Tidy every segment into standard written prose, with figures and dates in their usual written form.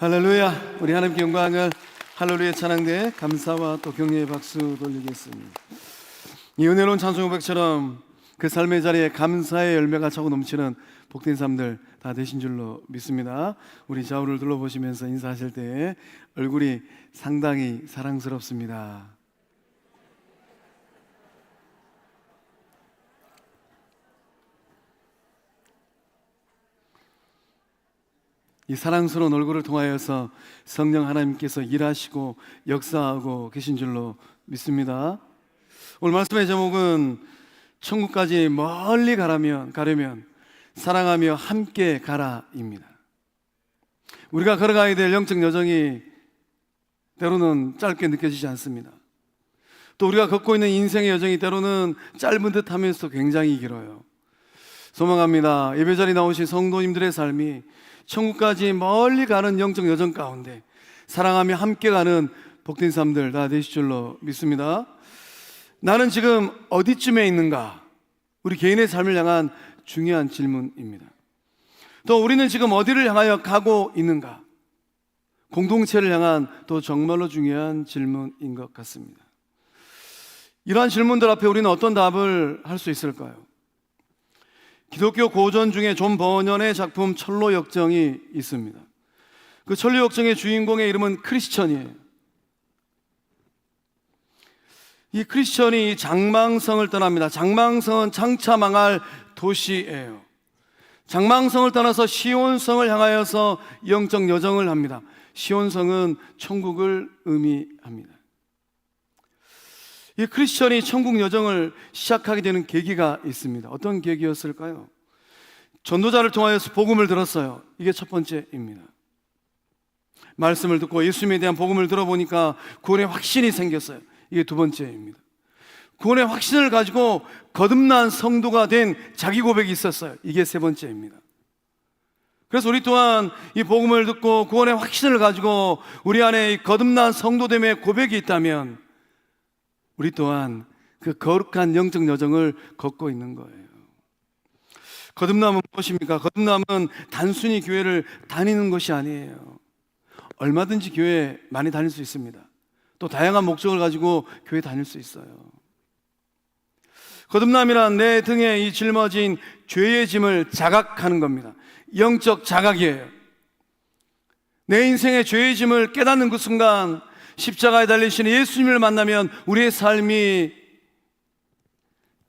할렐루야. 우리 하나님께 영광을 할렐루야 찬양대 감사와 또 격려의 박수 돌리겠습니다. 이 은혜로운 찬송 고백처럼 그 삶의 자리에 감사의 열매가 차고 넘치는 복된 삶들 다 되신 줄로 믿습니다. 우리 좌우를 둘러보시면서 인사하실 때 얼굴이 상당히 사랑스럽습니다. 이 사랑스러운 얼굴을 통하여서 성령 하나님께서 일하시고 역사하고 계신 줄로 믿습니다. 오늘 말씀의 제목은 천국까지 멀리 가려면 사랑하며 함께 가라입니다. 우리가 걸어가야 될 영적 여정이 때로는 짧게 느껴지지 않습니다. 또 우리가 걷고 있는 인생의 여정이 때로는 짧은 듯 하면서도 굉장히 길어요. 소망합니다. 예배자리에 나오신 성도님들의 삶이 천국까지 멀리 가는 영적 여정 가운데 사랑하며 함께 가는 복된 삶들 다 되실 줄로 믿습니다. 나는 지금 어디쯤에 있는가? 우리 개인의 삶을 향한 중요한 질문입니다. 또 우리는 지금 어디를 향하여 가고 있는가? 공동체를 향한 또 정말로 중요한 질문인 것 같습니다. 이러한 질문들 앞에 우리는 어떤 답을 할 수 있을까요? 기독교 고전 중에 존 버년의 작품 철로역정이 있습니다. 그 철로역정의 주인공의 이름은 크리스천이에요. 이 크리스천이 장망성을 떠납니다. 장망성은 장차 망할 도시예요. 장망성을 떠나서 시온성을 향하여서 영적 여정을 합니다. 시온성은 천국을 의미합니다. 이 크리스천이 천국 여정을 시작하게 되는 계기가 있습니다. 어떤 계기였을까요? 전도자를 통하여서 복음을 들었어요. 이게 첫 번째입니다. 말씀을 듣고 예수님에 대한 복음을 들어보니까 구원의 확신이 생겼어요. 이게 두 번째입니다. 구원의 확신을 가지고 거듭난 성도가 된 자기 고백이 있었어요. 이게 세 번째입니다. 그래서 우리 또한 이 복음을 듣고 구원의 확신을 가지고 우리 안에 이 거듭난 성도됨의 고백이 있다면 우리 또한 그 거룩한 영적 여정을 걷고 있는 거예요. 거듭남은 무엇입니까? 거듭남은 단순히 교회를 다니는 것이 아니에요. 얼마든지 교회 많이 다닐 수 있습니다. 또 다양한 목적을 가지고 교회 다닐 수 있어요. 거듭남이란 내 등에 이 짊어진 죄의 짐을 자각하는 겁니다. 영적 자각이에요. 내 인생의 죄의 짐을 깨닫는 그 순간 십자가에 달리신 예수님을 만나면 우리의 삶이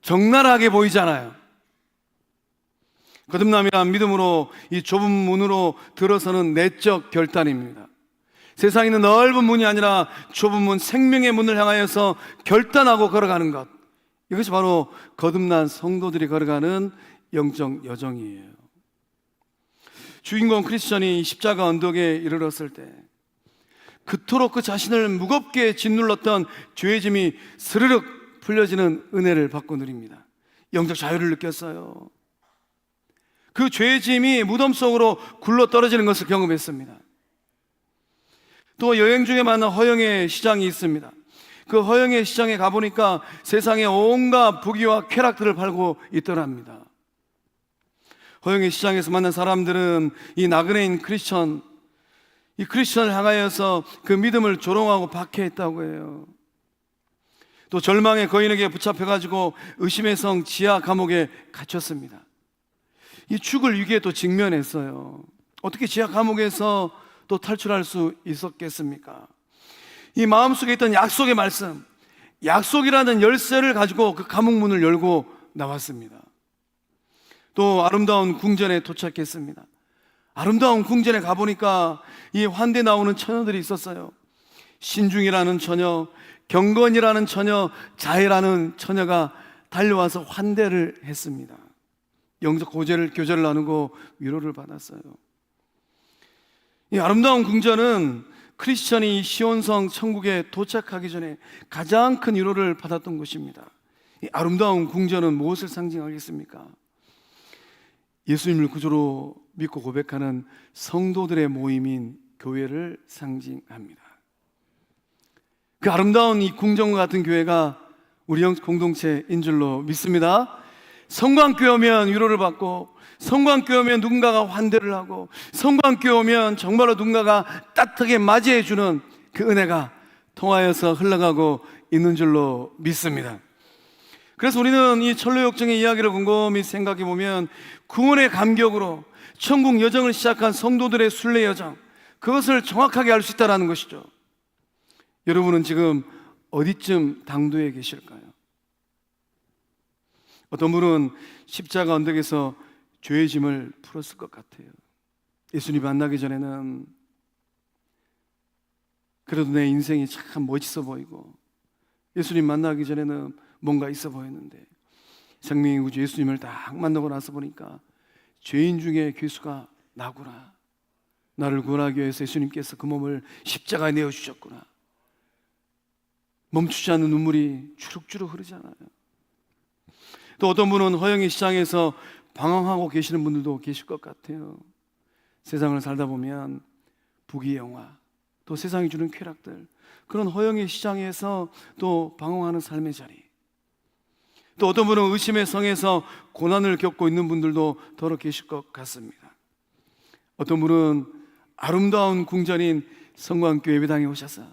적나라하게 보이잖아요. 거듭남이란 믿음으로 이 좁은 문으로 들어서는 내적 결단입니다. 세상에 있는 넓은 문이 아니라 좁은 문, 생명의 문을 향하여서 결단하고 걸어가는 것, 이것이 바로 거듭난 성도들이 걸어가는 영적 여정이에요. 주인공 크리스천이 십자가 언덕에 이르렀을 때 그토록 그 자신을 무겁게 짓눌렀던 죄의 짐이 스르륵 풀려지는 은혜를 받고 누립니다. 영적 자유를 느꼈어요. 그 죄의 짐이 무덤 속으로 굴러 떨어지는 것을 경험했습니다. 또 여행 중에 만난 허영의 시장이 있습니다. 그 허영의 시장에 가보니까 세상에 온갖 부귀와 쾌락들을 팔고 있더랍니다. 허영의 시장에서 만난 사람들은 이 나그네인 크리스천, 이 크리스천을 향하여서 그 믿음을 조롱하고 박해했다고 해요. 또 절망의 거인에게 붙잡혀가지고 의심의 성 지하 감옥에 갇혔습니다. 이 죽을 위기에 또 직면했어요. 어떻게 지하 감옥에서 또 탈출할 수 있었겠습니까? 이 마음속에 있던 약속의 말씀, 약속이라는 열쇠를 가지고 그 감옥 문을 열고 나왔습니다. 또 아름다운 궁전에 도착했습니다. 아름다운 궁전에 가보니까 이 환대 나오는 처녀들이 있었어요. 신중이라는 처녀, 경건이라는 처녀, 자애라는 처녀가 달려와서 환대를 했습니다. 영적 교제를 나누고 위로를 받았어요. 이 아름다운 궁전은 크리스천이 시온성 천국에 도착하기 전에 가장 큰 위로를 받았던 곳입니다. 이 아름다운 궁전은 무엇을 상징하겠습니까? 예수님을 구주로 믿고 고백하는 성도들의 모임인 교회를 상징합니다. 그 아름다운 이 궁전과 같은 교회가 우리 영 공동체인 줄로 믿습니다. 성광교회 오면 위로를 받고, 성광교회 오면 누군가가 환대를 하고, 성광교회 오면 정말로 누군가가 따뜻하게 맞이해주는 그 은혜가 통하여서 흘러가고 있는 줄로 믿습니다. 그래서 우리는 이 천로역정의 이야기를 곰곰이 생각해 보면 구원의 감격으로 천국 여정을 시작한 성도들의 순례 여정, 그것을 정확하게 알 수 있다는 것이죠. 여러분은 지금 어디쯤 당도에 계실까요? 어떤 분은 십자가 언덕에서 죄의 짐을 풀었을 것 같아요. 예수님 만나기 전에는 그래도 내 인생이 참 멋있어 보이고, 예수님 만나기 전에는 뭔가 있어 보였는데, 생명의 구주 예수님을 딱 만나고 나서 보니까 죄인 중에 괴수가 나구나. 나를 구원하기 위해서 예수님께서 그 몸을 십자가에 내어주셨구나. 멈추지 않는 눈물이 주룩주룩 흐르잖아요. 또 어떤 분은 허영의 시장에서 방황하고 계시는 분들도 계실 것 같아요. 세상을 살다 보면 부귀영화, 또 세상이 주는 쾌락들, 그런 허영의 시장에서 또 방황하는 삶의 자리, 또 어떤 분은 의심의 성에서 고난을 겪고 있는 분들도 더러 계실 것 같습니다. 어떤 분은 아름다운 궁전인 성광교회 예배당에 오셔서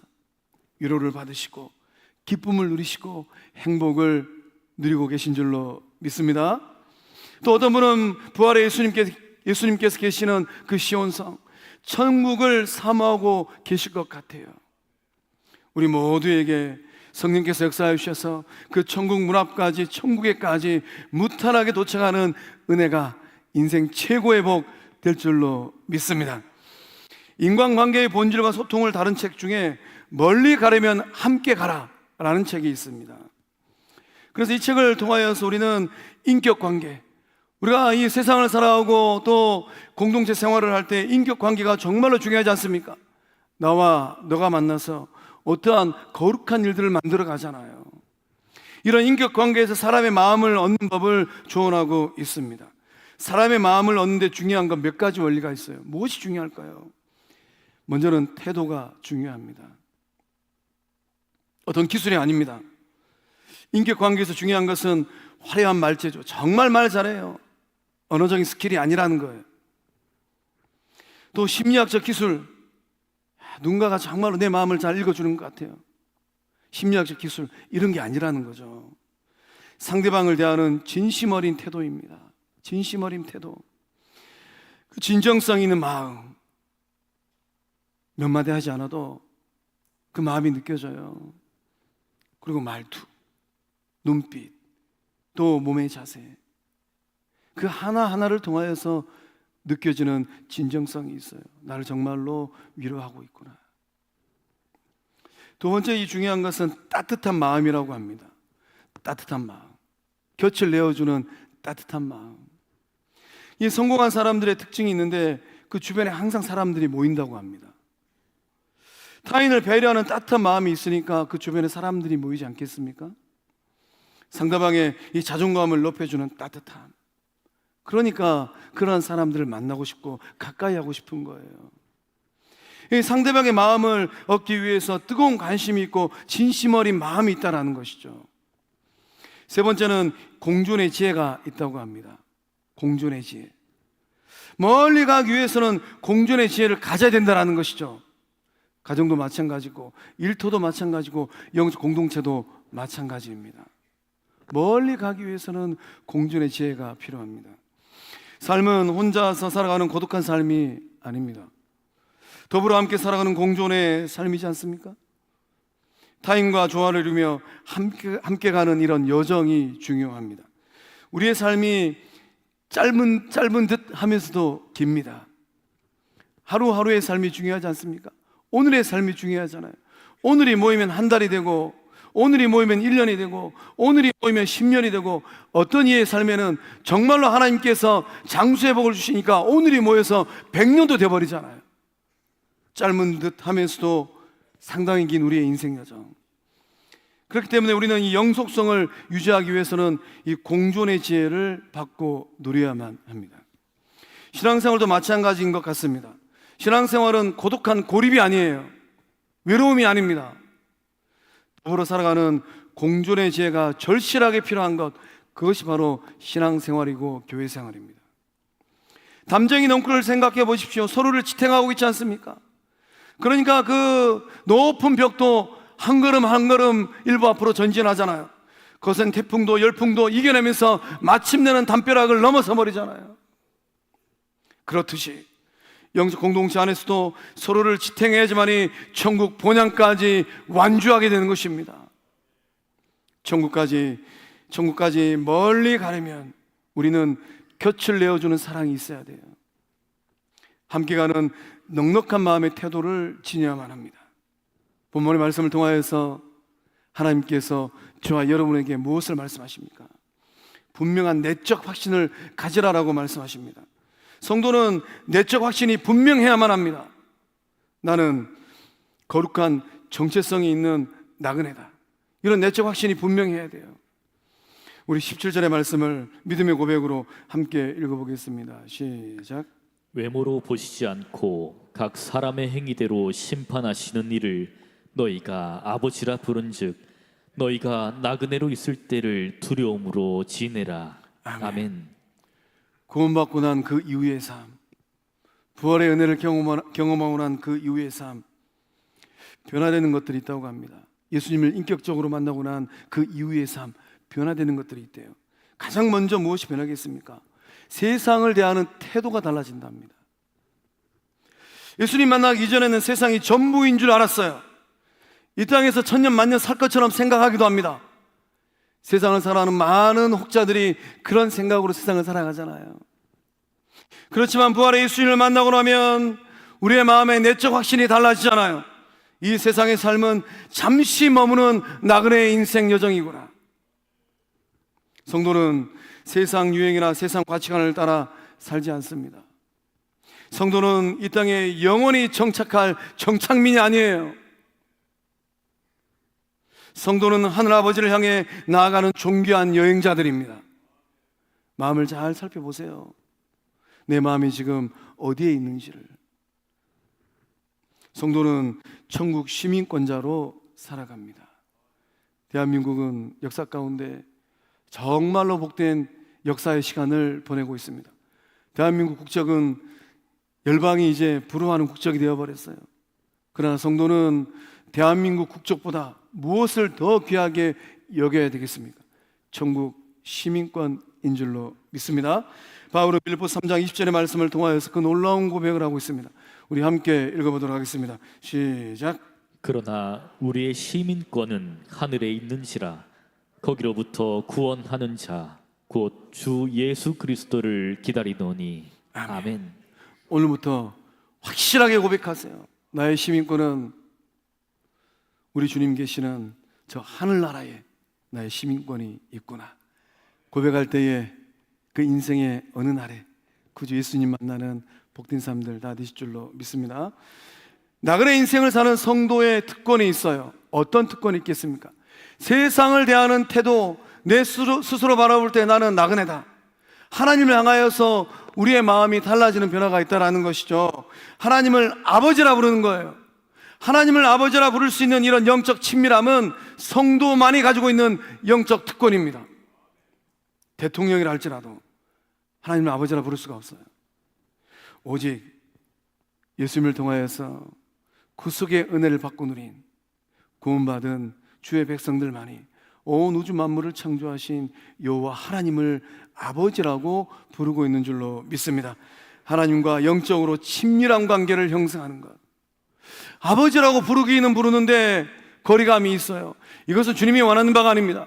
위로를 받으시고 기쁨을 누리시고 행복을 누리고 계신 줄로 믿습니다. 또 어떤 분은 부활의 예수님께서 계시는 그 시온성, 천국을 사모하고 계실 것 같아요. 우리 모두에게 성령께서 역사해 주셔서 그 천국 문 앞까지, 천국에까지 무탈하게 도착하는 은혜가 인생 최고의 복 될 줄로 믿습니다. 인간관계의 본질과 소통을 다룬 책 중에 멀리 가려면 함께 가라 라는 책이 있습니다. 그래서 이 책을 통하여서 우리는 인격관계, 우리가 이 세상을 살아오고 또 공동체 생활을 할 때 인격관계가 정말로 중요하지 않습니까? 나와 너가 만나서 어떠한 거룩한 일들을 만들어 가잖아요. 이런 인격관계에서 사람의 마음을 얻는 법을 조언하고 있습니다. 사람의 마음을 얻는 데 중요한 건 몇 가지 원리가 있어요. 무엇이 중요할까요? 먼저는 태도가 중요합니다. 어떤 기술이 아닙니다. 인격관계에서 중요한 것은 화려한 말재주, 정말 말 잘해요. 언어적인 스킬이 아니라는 거예요. 또 심리학적 기술, 누군가가 정말로 내 마음을 잘 읽어주는 것 같아요. 심리학적 기술, 이런 게 아니라는 거죠. 상대방을 대하는 진심 어린 태도입니다. 진심 어린 태도, 그 진정성 있는 마음, 몇 마디 하지 않아도 그 마음이 느껴져요. 그리고 말투, 눈빛, 또 몸의 자세, 그 하나하나를 통하여서 느껴지는 진정성이 있어요. 나를 정말로 위로하고 있구나. 두 번째, 이 중요한 것은 따뜻한 마음이라고 합니다. 따뜻한 마음, 곁을 내어주는 따뜻한 마음. 이 성공한 사람들의 특징이 있는데 그 주변에 항상 사람들이 모인다고 합니다. 타인을 배려하는 따뜻한 마음이 있으니까 그 주변에 사람들이 모이지 않겠습니까? 상대방의 이 자존감을 높여주는 따뜻함, 그러니까 그런 사람들을 만나고 싶고 가까이 하고 싶은 거예요. 이 상대방의 마음을 얻기 위해서 뜨거운 관심이 있고 진심 어린 마음이 있다는 것이죠. 세 번째는 공존의 지혜가 있다고 합니다. 공존의 지혜, 멀리 가기 위해서는 공존의 지혜를 가져야 된다는 것이죠. 가정도 마찬가지고 일터도 마찬가지고 영적 공동체도 마찬가지입니다. 멀리 가기 위해서는 공존의 지혜가 필요합니다. 삶은 혼자서 살아가는 고독한 삶이 아닙니다. 더불어 함께 살아가는 공존의 삶이지 않습니까? 타인과 조화를 이루며 함께 가는 이런 여정이 중요합니다. 우리의 삶이 짧은 듯 하면서도 깁니다. 하루하루의 삶이 중요하지 않습니까? 오늘의 삶이 중요하잖아요. 오늘이 모이면 한 달이 되고, 오늘이 모이면 1년이 되고, 오늘이 모이면 10년이 되고, 어떤 이의 삶에는 정말로 하나님께서 장수의 복을 주시니까 오늘이 모여서 100년도 돼버리잖아요. 짧은 듯 하면서도 상당히 긴 우리의 인생 여정. 그렇기 때문에 우리는 이 영속성을 유지하기 위해서는 이 공존의 지혜를 받고 누려야만 합니다. 신앙생활도 마찬가지인 것 같습니다. 신앙생활은 고독한 고립이 아니에요. 외로움이 아닙니다. 더불어 살아가는 공존의 지혜가 절실하게 필요한 것, 그것이 바로 신앙생활이고 교회생활입니다. 담쟁이 넝쿨을 생각해 보십시오. 서로를 지탱하고 있지 않습니까? 그러니까 그 높은 벽도 한 걸음 한 걸음 일부 앞으로 전진하잖아요. 거센 태풍도 열풍도 이겨내면서 마침내는 담벼락을 넘어서 버리잖아요. 그렇듯이 영적 공동체 안에서도 서로를 지탱해야지만이 천국 본향까지 완주하게 되는 것입니다. 천국까지 멀리 가려면 우리는 곁을 내어주는 사랑이 있어야 돼요. 함께 가는 넉넉한 마음의 태도를 지녀야만 합니다. 본문의 말씀을 통하여서 하나님께서 저와 여러분에게 무엇을 말씀하십니까? 분명한 내적 확신을 가지라라고 말씀하십니다. 성도는 내적 확신이 분명해야만 합니다. 나는 거룩한 정체성이 있는 나그네다. 이런 내적 확신이 분명해야 돼요. 우리 17절의 말씀을 믿음의 고백으로 함께 읽어보겠습니다. 시작. 외모로 보시지 않고 각 사람의 행위대로 심판하시는 이를 너희가 아버지라 부른즉 너희가 나그네로 있을 때를 두려움으로 지내라. 아멘. 구원받고 난 그 이후의 삶, 부활의 은혜를 경험하고 난 그 이후의 삶, 변화되는 것들이 있다고 합니다. 예수님을 인격적으로 만나고 난 그 이후의 삶, 변화되는 것들이 있대요. 가장 먼저 무엇이 변하겠습니까? 세상을 대하는 태도가 달라진답니다. 예수님 만나기 이전에는 세상이 전부인 줄 알았어요. 이 땅에서 천년 만년 살 것처럼 생각하기도 합니다. 세상을 살아가는 많은 혹자들이 그런 생각으로 세상을 살아가잖아요. 그렇지만 부활의 예수님을 만나고 나면 우리의 마음의 내적 확신이 달라지잖아요. 이 세상의 삶은 잠시 머무는 나그네의 인생 여정이구나. 성도는 세상 유행이나 세상 가치관을 따라 살지 않습니다. 성도는 이 땅에 영원히 정착할 정착민이 아니에요. 성도는 하늘 아버지를 향해 나아가는 존귀한 여행자들입니다. 마음을 잘 살펴보세요. 내 마음이 지금 어디에 있는지를. 성도는 천국 시민권자로 살아갑니다. 대한민국은 역사 가운데 정말로 복된 역사의 시간을 보내고 있습니다. 대한민국 국적은 열방이 이제 부러워하는 국적이 되어버렸어요. 그러나 성도는 대한민국 국적보다 무엇을 더 귀하게 여겨야 되겠습니까? 천국 시민권인 줄로 믿습니다. 바울은 빌립보서 3장 20절의 말씀을 통하여서 그 놀라운 고백을 하고 있습니다. 우리 함께 읽어보도록 하겠습니다. 시작. 그러나 우리의 시민권은 하늘에 있는지라 거기로부터 구원하는 자 곧 주 예수 그리스도를 기다리노니. 아멘. 오늘부터 확실하게 고백하세요. 나의 시민권은 우리 주님 계시는 저 하늘나라에 나의 시민권이 있구나. 고백할 때에 그 인생의 어느 날에 구주 예수님 만나는 복된 사람들 다 되실 줄로 믿습니다. 나그네 인생을 사는 성도의 특권이 있어요. 어떤 특권이 있겠습니까? 세상을 대하는 태도, 내 스스로 바라볼 때 나는 나그네다. 하나님을 향하여서 우리의 마음이 달라지는 변화가 있다는 것이죠. 하나님을 아버지라 부르는 거예요. 하나님을 아버지라 부를 수 있는 이런 영적 친밀함은 성도만이 가지고 있는 영적 특권입니다. 대통령이라 할지라도 하나님을 아버지라 부를 수가 없어요. 오직 예수님을 통하여서 구속의 은혜를 받고 누린 구원받은 주의 백성들만이 온 우주 만물을 창조하신 여호와 하나님을 아버지라고 부르고 있는 줄로 믿습니다. 하나님과 영적으로 친밀한 관계를 형성하는 것, 아버지라고 부르기는 부르는데 거리감이 있어요. 이것은 주님이 원하는 바가 아닙니다.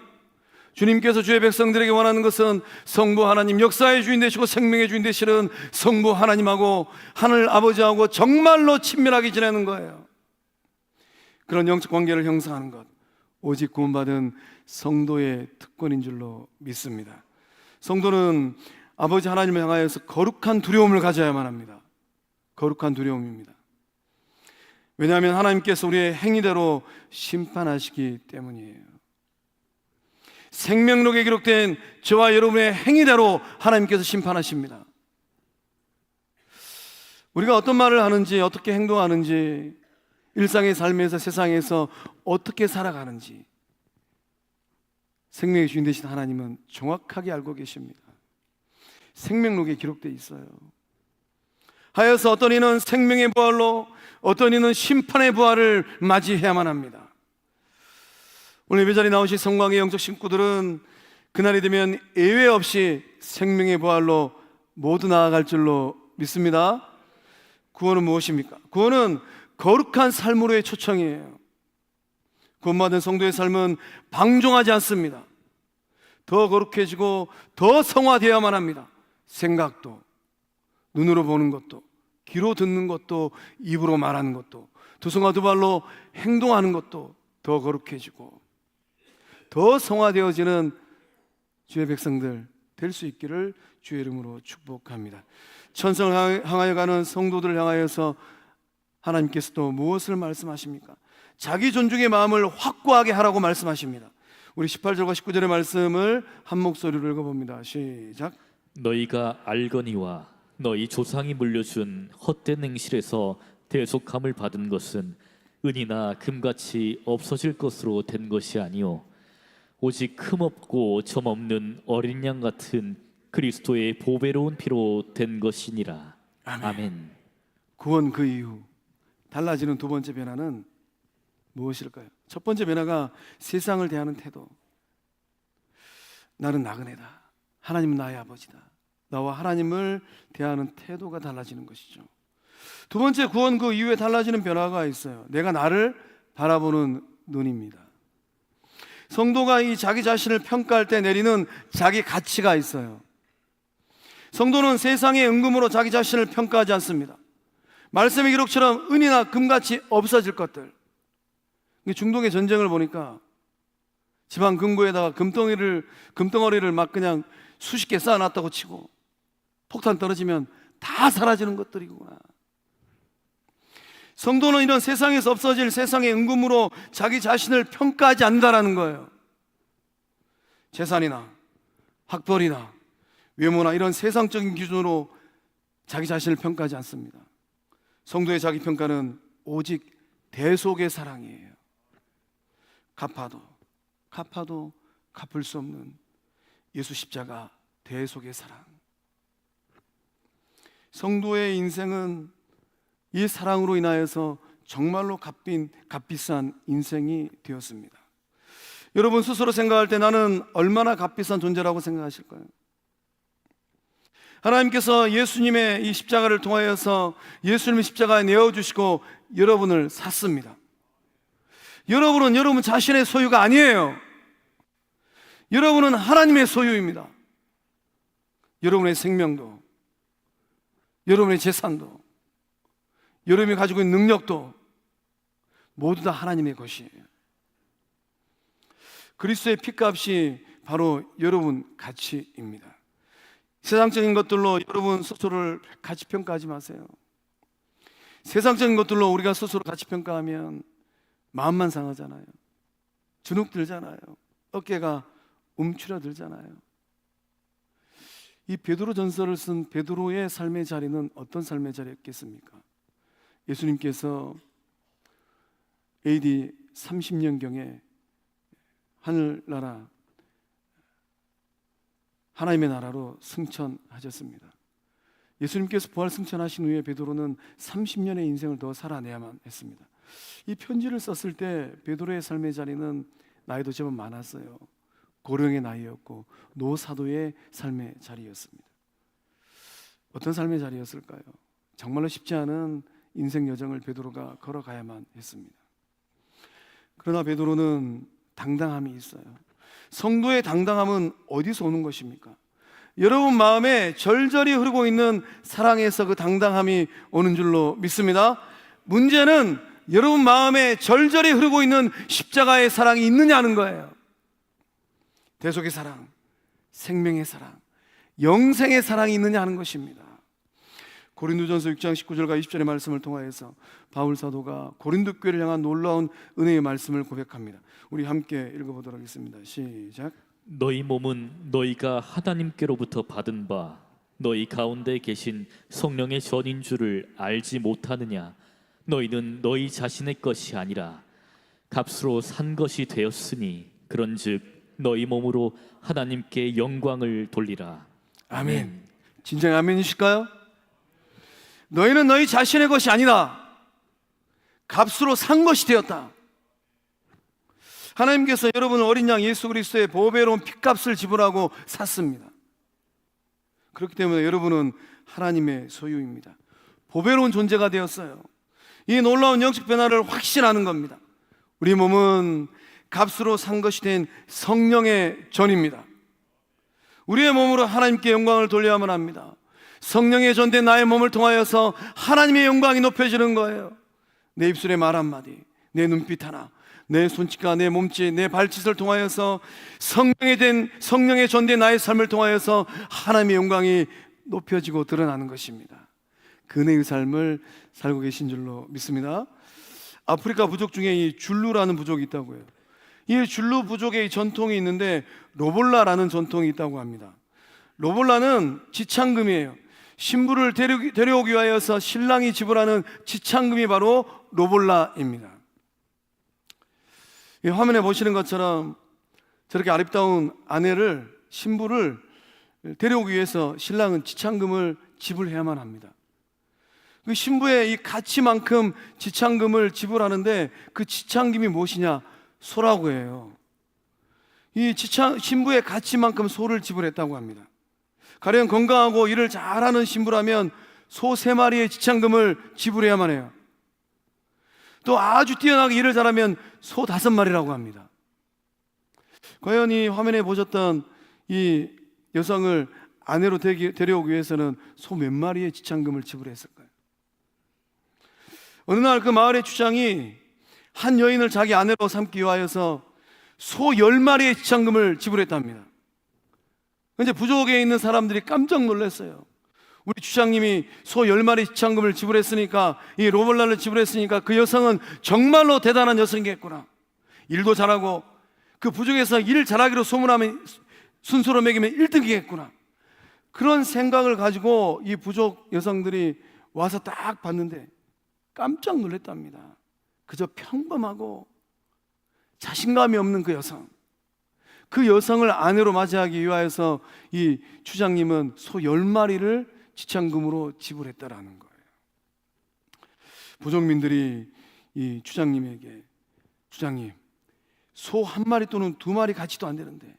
주님께서 주의 백성들에게 원하는 것은 성부 하나님, 역사의 주인 되시고 생명의 주인 되시는 성부 하나님하고 하늘 아버지하고 정말로 친밀하게 지내는 거예요. 그런 영적 관계를 형성하는 것, 오직 구원받은 성도의 특권인 줄로 믿습니다. 성도는 아버지 하나님을 향하여서 거룩한 두려움을 가져야만 합니다. 거룩한 두려움입니다. 왜냐하면 하나님께서 우리의 행위대로 심판하시기 때문이에요. 생명록에 기록된 저와 여러분의 행위대로 하나님께서 심판하십니다. 우리가 어떤 말을 하는지, 어떻게 행동하는지, 일상의 삶에서, 세상에서 어떻게 살아가는지, 생명의 주인 되신 하나님은 정확하게 알고 계십니다. 생명록에 기록되어 있어요. 하여서 어떤 이는 생명의 부활로, 어떤 이는 심판의 부활을 맞이해야만 합니다. 오늘 예배자리에 나오신 성광의 영적 식구들은 그날이 되면 예외 없이 생명의 부활로 모두 나아갈 줄로 믿습니다. 구원은 무엇입니까? 구원은 거룩한 삶으로의 초청이에요. 구원받은 성도의 삶은 방종하지 않습니다. 더 거룩해지고 더 성화되어야만 합니다. 생각도, 눈으로 보는 것도, 귀로 듣는 것도, 입으로 말하는 것도, 두 손과 두 발로 행동하는 것도 더 거룩해지고 더 성화되어지는 주의 백성들 될 수 있기를 주의 이름으로 축복합니다. 천성을 향하여 가는 성도들을 향하여서 하나님께서 또 무엇을 말씀하십니까? 자기 존중의 마음을 확고하게 하라고 말씀하십니다. 우리 18절과 19절의 말씀을 한 목소리로 읽어봅니다. 시작. 너희가 알거니와 너희 조상이 물려준 헛된 행실에서 대속함을 받은 것은 은이나 금같이 없어질 것으로 된 것이 아니요 오직 흠없고 점없는 어린 양 같은 그리스도의 보배로운 피로 된 것이니라. 아멘. 구원 그 이후 달라지는 두 번째 변화는 무엇일까요? 첫 번째 변화가 세상을 대하는 태도. 나는 나그네다. 하나님은 나의 아버지다. 나와 하나님을 대하는 태도가 달라지는 것이죠. 두 번째, 구원 그 이후에 달라지는 변화가 있어요. 내가 나를 바라보는 눈입니다. 성도가 이 자기 자신을 평가할 때 내리는 자기 가치가 있어요. 성도는 세상의 은금으로 자기 자신을 평가하지 않습니다. 말씀의 기록처럼 은이나 금같이 없어질 것들. 중동의 전쟁을 보니까 지방 금고에다가 금덩어리를 막 그냥 수십 개 쌓아놨다고 치고 폭탄 떨어지면 다 사라지는 것들이구나. 성도는 이런 세상에서 없어질 세상의 은금으로 자기 자신을 평가하지 않는다는 거예요. 재산이나 학벌이나 외모나 이런 세상적인 기준으로 자기 자신을 평가하지 않습니다. 성도의 자기 평가는 오직 대속의 사랑이에요. 갚아도 갚을 수 없는 예수 십자가 대속의 사랑. 성도의 인생은 이 사랑으로 인하여서 정말로 값비싼 인생이 되었습니다. 여러분 스스로 생각할 때 나는 얼마나 값비싼 존재라고 생각하실까요? 하나님께서 예수님의 이 십자가를 통하여서 예수님의 십자가에 내어주시고 여러분을 샀습니다. 여러분은 여러분 자신의 소유가 아니에요. 여러분은 하나님의 소유입니다. 여러분의 생명도, 여러분의 재산도, 여러분이 가지고 있는 능력도 모두 다 하나님의 것이에요. 그리스도의 피값이 바로 여러분 가치입니다. 세상적인 것들로 여러분 스스로를 가치 평가하지 마세요. 세상적인 것들로 우리가 스스로 가치 평가하면 마음만 상하잖아요. 주눅 들잖아요. 어깨가 움츠러들잖아요. 이 베드로 전서를 쓴 베드로의 삶의 자리는 어떤 삶의 자리였겠습니까? 예수님께서 AD 30년경에 하늘나라 하나님의 나라로 승천하셨습니다. 예수님께서 부활 승천하신 후에 베드로는 30년의 인생을 더 살아내야만 했습니다. 이 편지를 썼을 때 베드로의 삶의 자리는 나이도 제법 많았어요. 고령의 나이였고 노사도의 삶의 자리였습니다. 어떤 삶의 자리였을까요? 정말로 쉽지 않은 인생 여정을 베드로가 걸어가야만 했습니다. 그러나 베드로는 당당함이 있어요. 성도의 당당함은 어디서 오는 것입니까? 여러분 마음에 절절히 흐르고 있는 사랑에서 그 당당함이 오는 줄로 믿습니다. 문제는 여러분 마음에 절절히 흐르고 있는 십자가의 사랑이 있느냐는 거예요. 대속의 사랑, 생명의 사랑, 영생의 사랑이 있느냐 하는 것입니다. 고린도전서 6장 19절과 20절의 말씀을 통하여서 바울 사도가 고린도 교회를 향한 놀라운 은혜의 말씀을 고백합니다. 우리 함께 읽어보도록 하겠습니다. 시작. 너희 몸은 너희가 하나님께로부터 받은 바 너희 가운데 계신 성령의 전인 줄을 알지 못하느냐. 너희는 너희 자신의 것이 아니라 값으로 산 것이 되었으니 그런즉 너희 몸으로 하나님께 영광을 돌리라. 아멘. 진정한 아멘이실까요? 너희는 너희 자신의 것이 아니다. 값으로 산 것이 되었다. 하나님께서 여러분을 어린 양 예수 그리스도의 보배로운 핏값을 지불하고 샀습니다. 그렇기 때문에 여러분은 하나님의 소유입니다. 보배로운 존재가 되었어요. 이 놀라운 영적 변화를 확신하는 겁니다. 우리 몸은 값으로 산 것이 된 성령의 전입니다. 우리의 몸으로 하나님께 영광을 돌려야만 합니다. 성령의 전된 나의 몸을 통하여서 하나님의 영광이 높여지는 거예요. 내 입술의 말 한마디, 내 눈빛 하나, 내 손짓과 내 몸짓, 내 발짓을 통하여서 성령의 전된 나의 삶을 통하여서 하나님의 영광이 높여지고 드러나는 것입니다. 그네의 삶을 살고 계신 줄로 믿습니다. 아프리카 부족 중에 이 줄루라는 부족이 있다고요. 이 줄루 부족의 전통이 있는데 로볼라라는 전통이 있다고 합니다. 로볼라는 지창금이에요. 신부를 데려오기 위하여서 신랑이 지불하는 지창금이 바로 로볼라입니다. 이 화면에 보시는 것처럼 저렇게 아름다운 아내를, 신부를 데려오기 위해서 신랑은 지창금을 지불해야만 합니다. 그 신부의 이 가치만큼 지창금을 지불하는데 그 지창금이 무엇이냐? 소라고 해요. 이 신부의 가치만큼 소를 지불했다고 합니다. 가령 건강하고 일을 잘하는 신부라면 소 3마리의 지창금을 지불해야만 해요. 또 아주 뛰어나게 일을 잘하면 소 5마리라고 합니다. 과연 이 화면에 보셨던 이 여성을 아내로 데려오기 위해서는 소 몇 마리의 지창금을 지불했을까요? 어느 날 그 마을의 주장이 한 여인을 자기 아내로 삼기 위하여서 소 10마리의 지창금을 지불했답니다. 이제 부족에 있는 사람들이 깜짝 놀랐어요. 우리 주장님이 소 10마리 지창금을 지불했으니까, 이 로볼라를 지불했으니까 그 여성은 정말로 대단한 여성이겠구나. 일도 잘하고 그 부족에서 일 잘하기로 소문하면 순서로 매기면 1등이겠구나. 그런 생각을 가지고 이 부족 여성들이 와서 딱 봤는데 깜짝 놀랐답니다. 그저 평범하고 자신감이 없는 그 여성, 그 여성을 아내로 맞이하기 위하여서 이 주장님은 소 10마리를 지창금으로 지불했다라는 거예요. 부족민들이 이 주장님에게, 주장님, 소 1마리 또는 2마리 가치도 안 되는데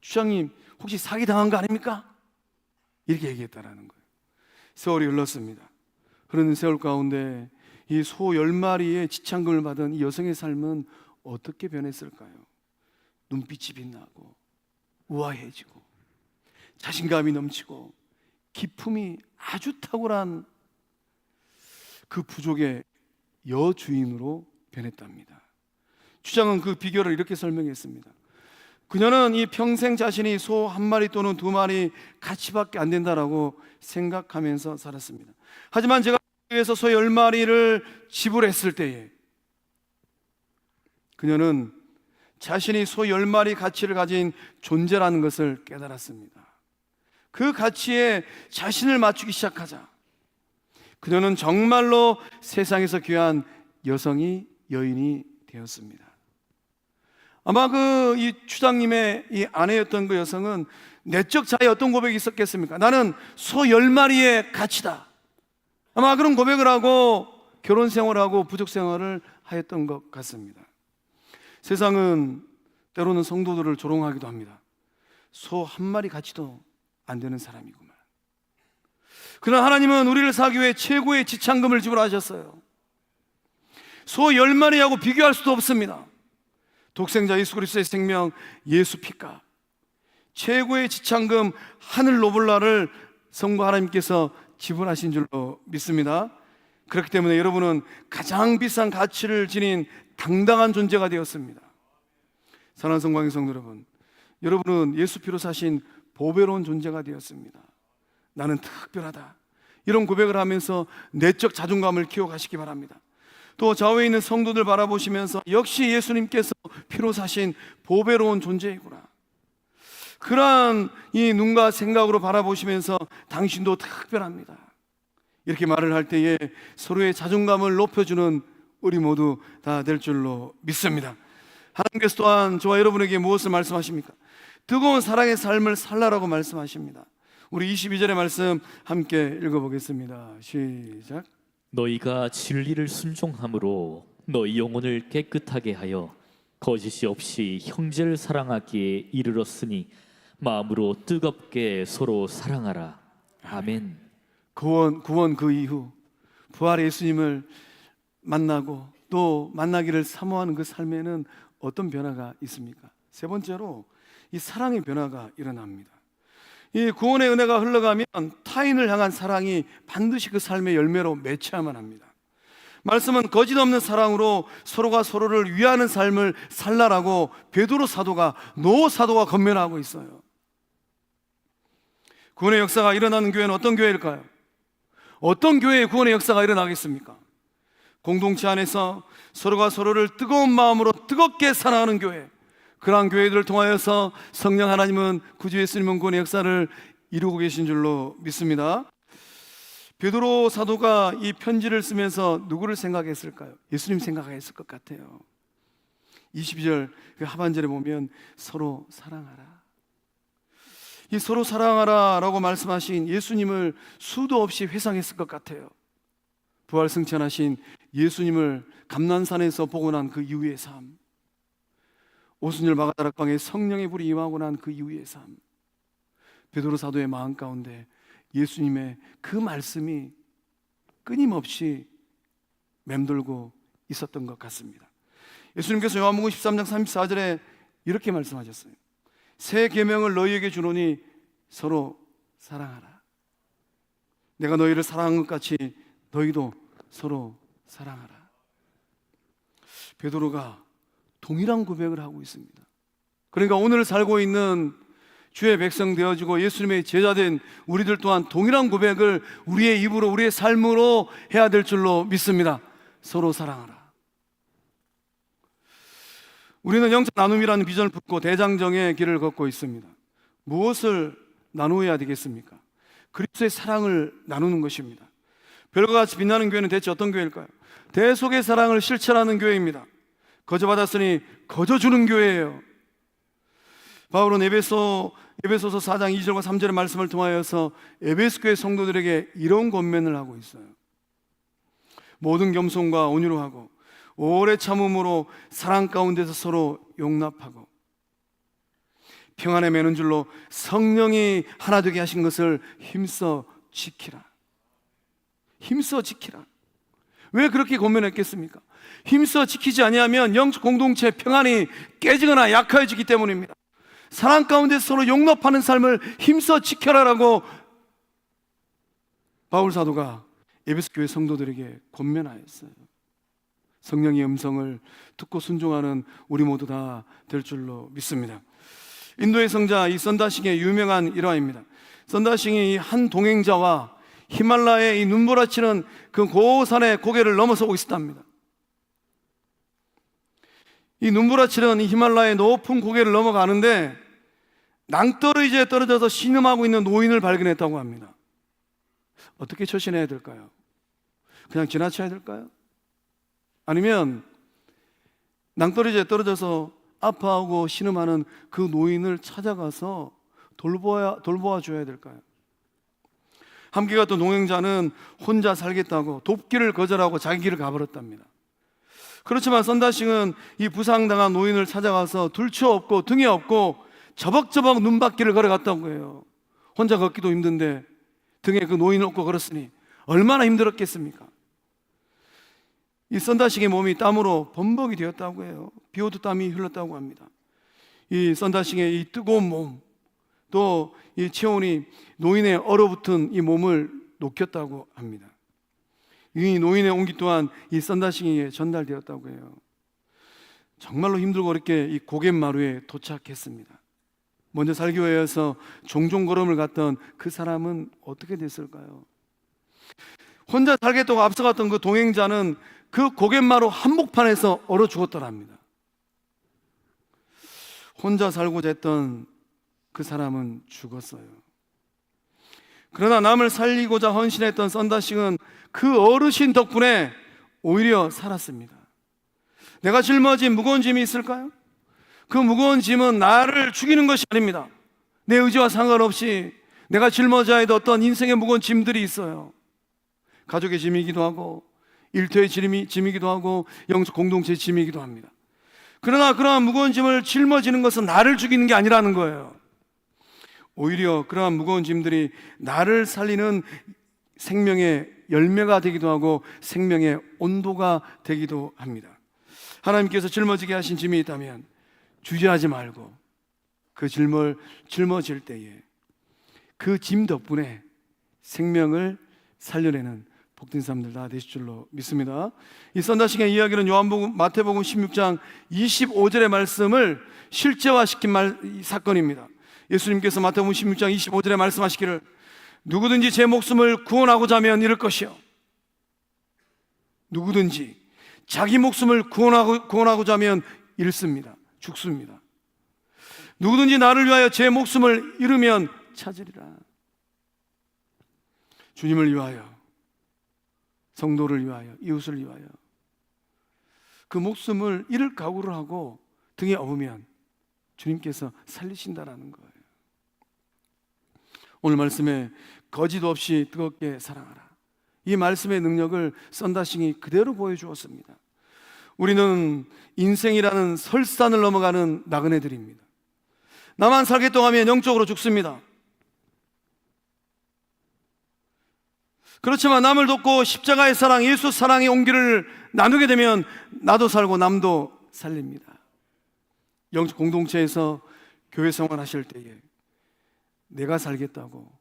주장님 혹시 사기당한 거 아닙니까? 이렇게 얘기했다라는 거예요. 세월이 흘렀습니다. 흐르는 세월 가운데 이 소 10마리의 지창금을 받은 이 여성의 삶은 어떻게 변했을까요? 눈빛이 빛나고 우아해지고 자신감이 넘치고 기품이 아주 탁월한 그 부족의 여주인으로 변했답니다. 주장은 그 비결을 이렇게 설명했습니다. 그녀는 이 평생 자신이 소 1마리 또는 2마리 가치밖에 안 된다라고 생각하면서 살았습니다. 하지만 제가 위해서 소 10마리를 지불했을 때에 그녀는 자신이 소 10마리 가치를 가진 존재라는 것을 깨달았습니다. 그 가치에 자신을 맞추기 시작하자 그녀는 정말로 세상에서 귀한 여인이 되었습니다. 아마 이 추장님의 이 아내였던 그 여성은 내적 자아에 어떤 고백이 있었겠습니까? 나는 소 10마리의 가치다. 아마 그런 고백을 하고 결혼 생활하고 부족 생활을 하였던 것 같습니다. 세상은 때로는 성도들을 조롱하기도 합니다. 소 1마리 가치도 안 되는 사람이구만. 그러나 하나님은 우리를 사기 위해 최고의 지창금을 지불하셨어요. 소 10마리하고 비교할 수도 없습니다. 독생자 예수 그리스도의 생명, 예수 피값, 최고의 지창금 하늘 로볼라를 성부 하나님께서 지불하신 줄로 믿습니다. 그렇기 때문에 여러분은 가장 비싼 가치를 지닌 당당한 존재가 되었습니다. 사랑하는 성광의 성도 여러분, 여러분은 예수 피로 사신 보배로운 존재가 되었습니다. 나는 특별하다, 이런 고백을 하면서 내적 자존감을 키워가시기 바랍니다. 또 좌우에 있는 성도들 바라보시면서 역시 예수님께서 피로 사신 보배로운 존재이구나, 그러한 이 눈과 생각으로 바라보시면서 당신도 특별합니다, 이렇게 말을 할 때에 서로의 자존감을 높여주는 우리 모두 다 될 줄로 믿습니다. 하나님께서 또한 저와 여러분에게 무엇을 말씀하십니까? 뜨거운 사랑의 삶을 살라라고 말씀하십니다. 우리 22절의 말씀 함께 읽어보겠습니다. 시작. 너희가 진리를 순종함으로 너희 영혼을 깨끗하게 하여 거짓이 없이 형제를 사랑하기에 이르렀으니 마음으로 뜨겁게 서로 사랑하라. 아멘. 구원 그 이후 부활의 예수님을 만나고 또 만나기를 사모하는 그 삶에는 어떤 변화가 있습니까? 세 번째로 이 사랑의 변화가 일어납니다. 이 구원의 은혜가 흘러가면 타인을 향한 사랑이 반드시 그 삶의 열매로 맺혀야만 합니다. 말씀은 거짓 없는 사랑으로 서로가 서로를 위하는 삶을 살라라고 베드로 사도가 노 사도가 권면하고 있어요. 구원의 역사가 일어나는 교회는 어떤 교회일까요? 어떤 교회의 구원의 역사가 일어나겠습니까? 공동체 안에서 서로가 서로를 뜨거운 마음으로 뜨겁게 사랑하는 교회, 그러한 교회들을 통하여서 성령 하나님은 구주 예수님은 구원의 역사를 이루고 계신 줄로 믿습니다. 베드로 사도가 이 편지를 쓰면서 누구를 생각했을까요? 예수님 생각했을 것 같아요. 22절 그 하반절에 보면 서로 사랑하라. 이 서로 사랑하라 라고 말씀하신 예수님을 수도 없이 회상했을 것 같아요. 부활 승천하신 예수님을 감난산에서 보고 난 그 이후의 삶, 오순절 마가다락방에 성령의 불이 임하고 난 그 이후의 삶, 베드로 사도의 마음 가운데 예수님의 그 말씀이 끊임없이 맴돌고 있었던 것 같습니다. 예수님께서 요한복음 13장 34절에 이렇게 말씀하셨어요. 새 계명을 너희에게 주노니 서로 사랑하라. 내가 너희를 사랑한 것 같이 너희도 서로 사랑하라. 베드로가 동일한 고백을 하고 있습니다. 그러니까 오늘 살고 있는 주의 백성 되어지고 예수님의 제자된 우리들 또한 동일한 고백을 우리의 입으로 우리의 삶으로 해야 될 줄로 믿습니다. 서로 사랑하라. 우리는 영적 나눔이라는 비전을 품고 대장정의 길을 걷고 있습니다. 무엇을 나누어야 되겠습니까? 그리스도의 사랑을 나누는 것입니다. 별과 같이 빛나는 교회는 대체 어떤 교회일까요? 대속의 사랑을 실천하는 교회입니다. 거저 받았으니 거저 주는 교회예요. 바울은 에베소서 4장 2절과 3절의 말씀을 통하여서 에베소 교회 성도들에게 이런 권면을 하고 있어요. 모든 겸손과 온유로 하고 오래 참음으로 사랑 가운데서 서로 용납하고 평안에 매는 줄로 성령이 하나 되게 하신 것을 힘써 지키라. 힘써 지키라. 왜 그렇게 권면했겠습니까? 힘써 지키지 아니하면 영적 공동체 평안이 깨지거나 약해지기 때문입니다. 사랑 가운데 서로 용납하는 삶을 힘써 지켜라라고 바울 사도가 에베소 교회 성도들에게 권면하였어요. 성령의 음성을 듣고 순종하는 우리 모두 다 될 줄로 믿습니다. 인도의 성자 이 선다싱의 유명한 일화입니다. 선다싱이 한 동행자와 히말라야의 이 눈보라치는 그 고산의 고개를 넘어서고 있었답니다. 이 눈보라치는 이 히말라야의 높은 고개를 넘어가는데 낭떠러지에 떨어져서 신음하고 있는 노인을 발견했다고 합니다. 어떻게 처신해야 될까요? 그냥 지나쳐야 될까요? 아니면 낭떠러지에 떨어져서 아파하고 신음하는 그 노인을 찾아가서 돌보아 줘야 될까요? 함께 갔던 동행자는 혼자 살겠다고 돕기를 거절하고 자기 길을 가버렸답니다. 그렇지만 선다싱은 이 부상당한 노인을 찾아가서 둘쳐업고 등에 업고 저벅저벅 눈밭길을 걸어갔다고 해요. 혼자 걷기도 힘든데 등에 그 노인을 업고 걸었으니 얼마나 힘들었겠습니까? 이 선다싱의 몸이 땀으로 범벅이 되었다고 해요. 비오듯 땀이 흘렀다고 합니다. 이 선다싱의 이 뜨거운 몸, 또 이 체온이 노인의 얼어붙은 이 몸을 녹였다고 합니다. 이 노인의 온기 또한 이 선다싱에게 전달되었다고 해요. 정말로 힘들고 어렵게 이 고갯마루에 도착했습니다. 먼저 살기 위해서 종종 걸음을 갔던 그 사람은 어떻게 됐을까요? 혼자 살겠다고 앞서갔던 그 동행자는 그 고갯마루 한복판에서 얼어 죽었더랍니다. 혼자 살고자 했던 그 사람은 죽었어요. 그러나 남을 살리고자 헌신했던 선다싱은 그 어르신 덕분에 오히려 살았습니다. 내가 짊어진 무거운 짐이 있을까요? 그 무거운 짐은 나를 죽이는 것이 아닙니다. 내 의지와 상관없이 내가 짊어져야 할 어떤 인생의 무거운 짐들이 있어요. 가족의 짐이기도 하고 일터의 짐이기도 하고 영적 공동체의 짐이기도 합니다. 그러나 그러한 무거운 짐을 짊어지는 것은 나를 죽이는 게 아니라는 거예요. 오히려 그러한 무거운 짐들이 나를 살리는 생명의 열매가 되기도 하고 생명의 온도가 되기도 합니다. 하나님께서 짊어지게 하신 짐이 있다면 주저하지 말고 그 짐을 짊어질 때에 그 짐 덕분에 생명을 살려내는 복된 사람들 다 되실 줄로 믿습니다. 이 썬다싱의 이야기는 마태복음 16장 25절의 말씀을 실제화시킨 사건입니다. 예수님께서 마태복음 16장 25절에 말씀하시기를 누구든지 제 목숨을 구원하고자 하면 잃을 것이요, 누구든지 자기 목숨을 구원하고자 하면 잃습니다. 죽습니다. 누구든지 나를 위하여 제 목숨을 잃으면 찾으리라. 주님을 위하여, 성도를 위하여, 이웃을 위하여 그 목숨을 잃을 각오를 하고 등에 업으면 주님께서 살리신다라는 거예요. 오늘 말씀에 거짓 없이 뜨겁게 사랑하라, 이 말씀의 능력을 썬다싱이 그대로 보여주었습니다. 우리는 인생이라는 설산을 넘어가는 나그네들입니다. 나만 살겠다고 하면 영적으로 죽습니다. 그렇지만 남을 돕고 십자가의 사랑, 예수 사랑의 온기를 나누게 되면 나도 살고 남도 살립니다. 영적 공동체에서 교회 생활하실 때에 내가 살겠다고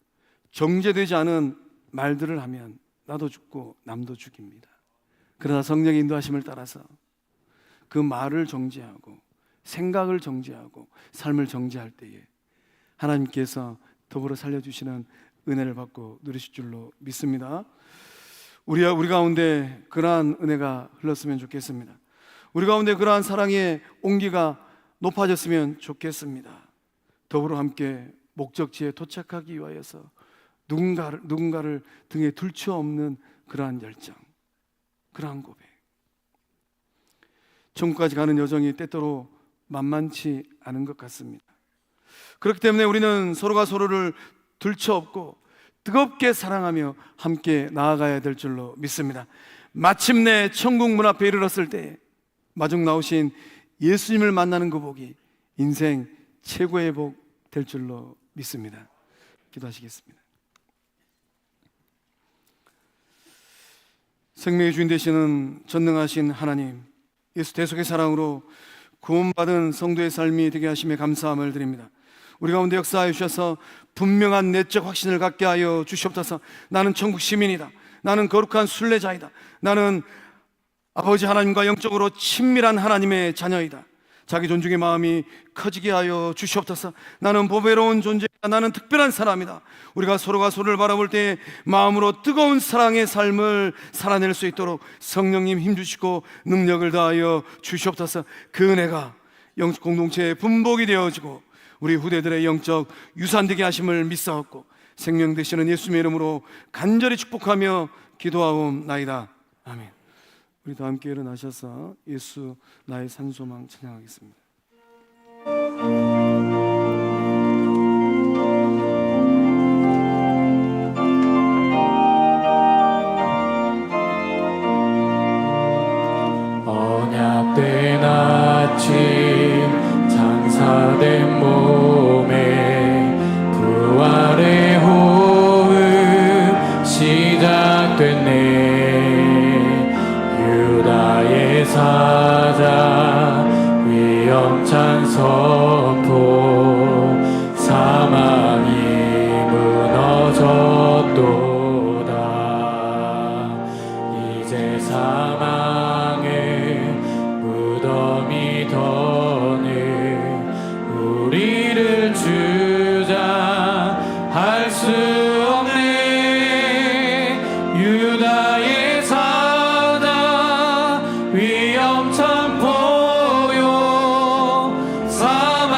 정제되지 않은 말들을 하면 나도 죽고 남도 죽입니다. 그러나 성령의 인도하심을 따라서 그 말을 정지하고 생각을 정지하고 삶을 정지할 때에 하나님께서 더불어 살려주시는 은혜를 받고 누리실 줄로 믿습니다. 우리 가운데 그러한 은혜가 흘렀으면 좋겠습니다. 우리 가운데 그러한 사랑의 온기가 높아졌으면 좋겠습니다. 더불어 함께 목적지에 도착하기 위하여서 누군가를 등에 둘쳐 없는 그러한 열정, 그러한 고백. 천국까지 가는 여정이 때때로 만만치 않은 것 같습니다. 그렇기 때문에 우리는 서로가 서로를 들쳐업고 뜨겁게 사랑하며 함께 나아가야 될 줄로 믿습니다. 마침내 천국 문 앞에 이르렀을 때 마중 나오신 예수님을 만나는 그 복이 인생 최고의 복 될 줄로 믿습니다. 기도하시겠습니다. 생명의 주인 되시는 전능하신 하나님, 예수 대속의 사랑으로 구원받은 성도의 삶이 되게 하심에 감사함을 드립니다. 우리 가운데 역사하여 주셔서 분명한 내적 확신을 갖게 하여 주시옵소서. 나는 천국 시민이다, 나는 거룩한 순례자이다, 나는 아버지 하나님과 영적으로 친밀한 하나님의 자녀이다. 자기 존중의 마음이 커지게 하여 주시옵소서. 나는 보배로운 존재이다, 나는 특별한 사람이다. 우리가 서로가 서로를 바라볼 때 마음으로 뜨거운 사랑의 삶을 살아낼 수 있도록 성령님 힘주시고 능력을 다하여 주시옵소서. 그 은혜가 영적 공동체의 분복이 되어지고 우리 후대들의 영적 유산 되게 하심을 믿사옵고 생명 되시는 예수님의 이름으로 간절히 축복하며 기도하옵나이다. 아멘. 우리 다 함께 일어나셔서 예수 나의 산소망 찬양하겠습니다. 언약된 아침 장사된 몸에 부활의 호흡 시작됐네. 유다의 사자 위엄찬 선포 사망이 무너졌도다. 이제 사망의 무덤이 더는 우리를 주장할 수 없네. 유다의 사자 위엄찬 포효 사망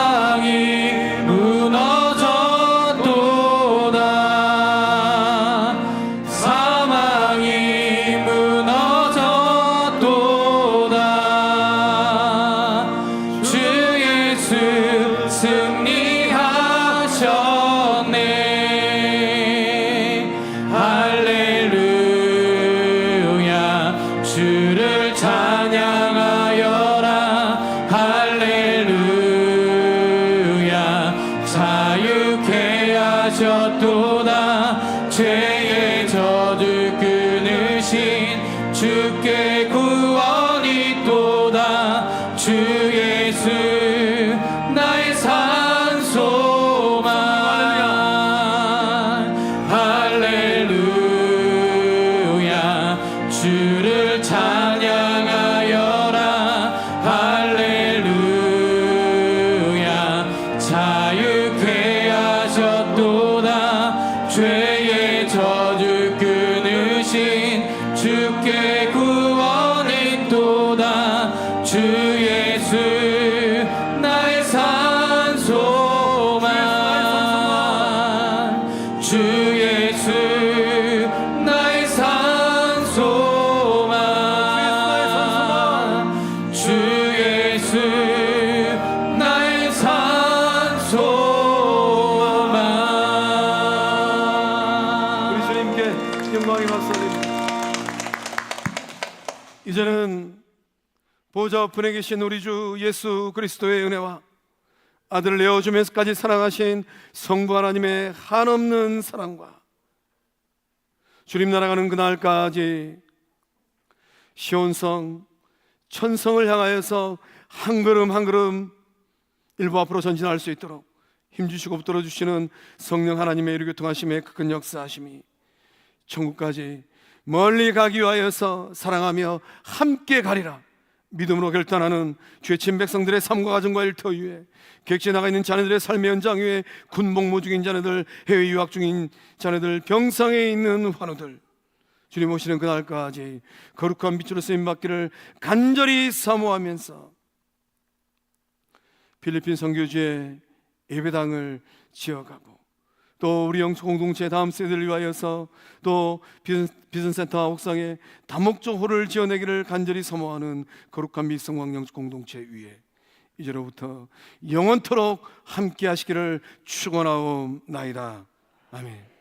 주께 구원이 또다. 주 예수 나의 산소만. 할렐루야 주를 찬양하여라. 할렐루야 자유케 하셨도다. 죄의 저주 끊으신 주께 구원이 또다. 주 예수 나의 산소만. 주 예수 나의 산소만. 주 예수 나의 산소만. 우리 주님께 영광이 받습니다. 이제는 보좌 우편에 계신 우리 주 예수 그리스도의 은혜와 아들을 내어주면서까지 사랑하신 성부 하나님의 한없는 사랑과 주님 날아가는 그날까지 시온성 천성을 향하여서 한 걸음 한 걸음 일부 앞으로 전진할 수 있도록 힘주시고 붙들어 주시는 성령 하나님의 이루 교통하심의 큰 역사하심이 천국까지 멀리 가기 위하여서 사랑하며 함께 가리라 믿음으로 결단하는 죄친 백성들의 삶과 가정과 일터 위에 객지에 나가 있는 자녀들의 삶의 현장 위에 군복무 중인 자녀들, 해외 유학 중인 자녀들, 병상에 있는 환우들 주님 오시는 그날까지 거룩한 빛으로 쓰임받기를 간절히 사모하면서 필리핀 선교지에 예배당을 지어가고 또 우리 영적 공동체 다음 세대를 위하여서 또 비전센터 옥상에 다목적 홀을 지어내기를 간절히 사모하는 거룩한 미성광 영적 공동체 위에 이제로부터 영원토록 함께 하시기를 축원하옵나이다. 아멘.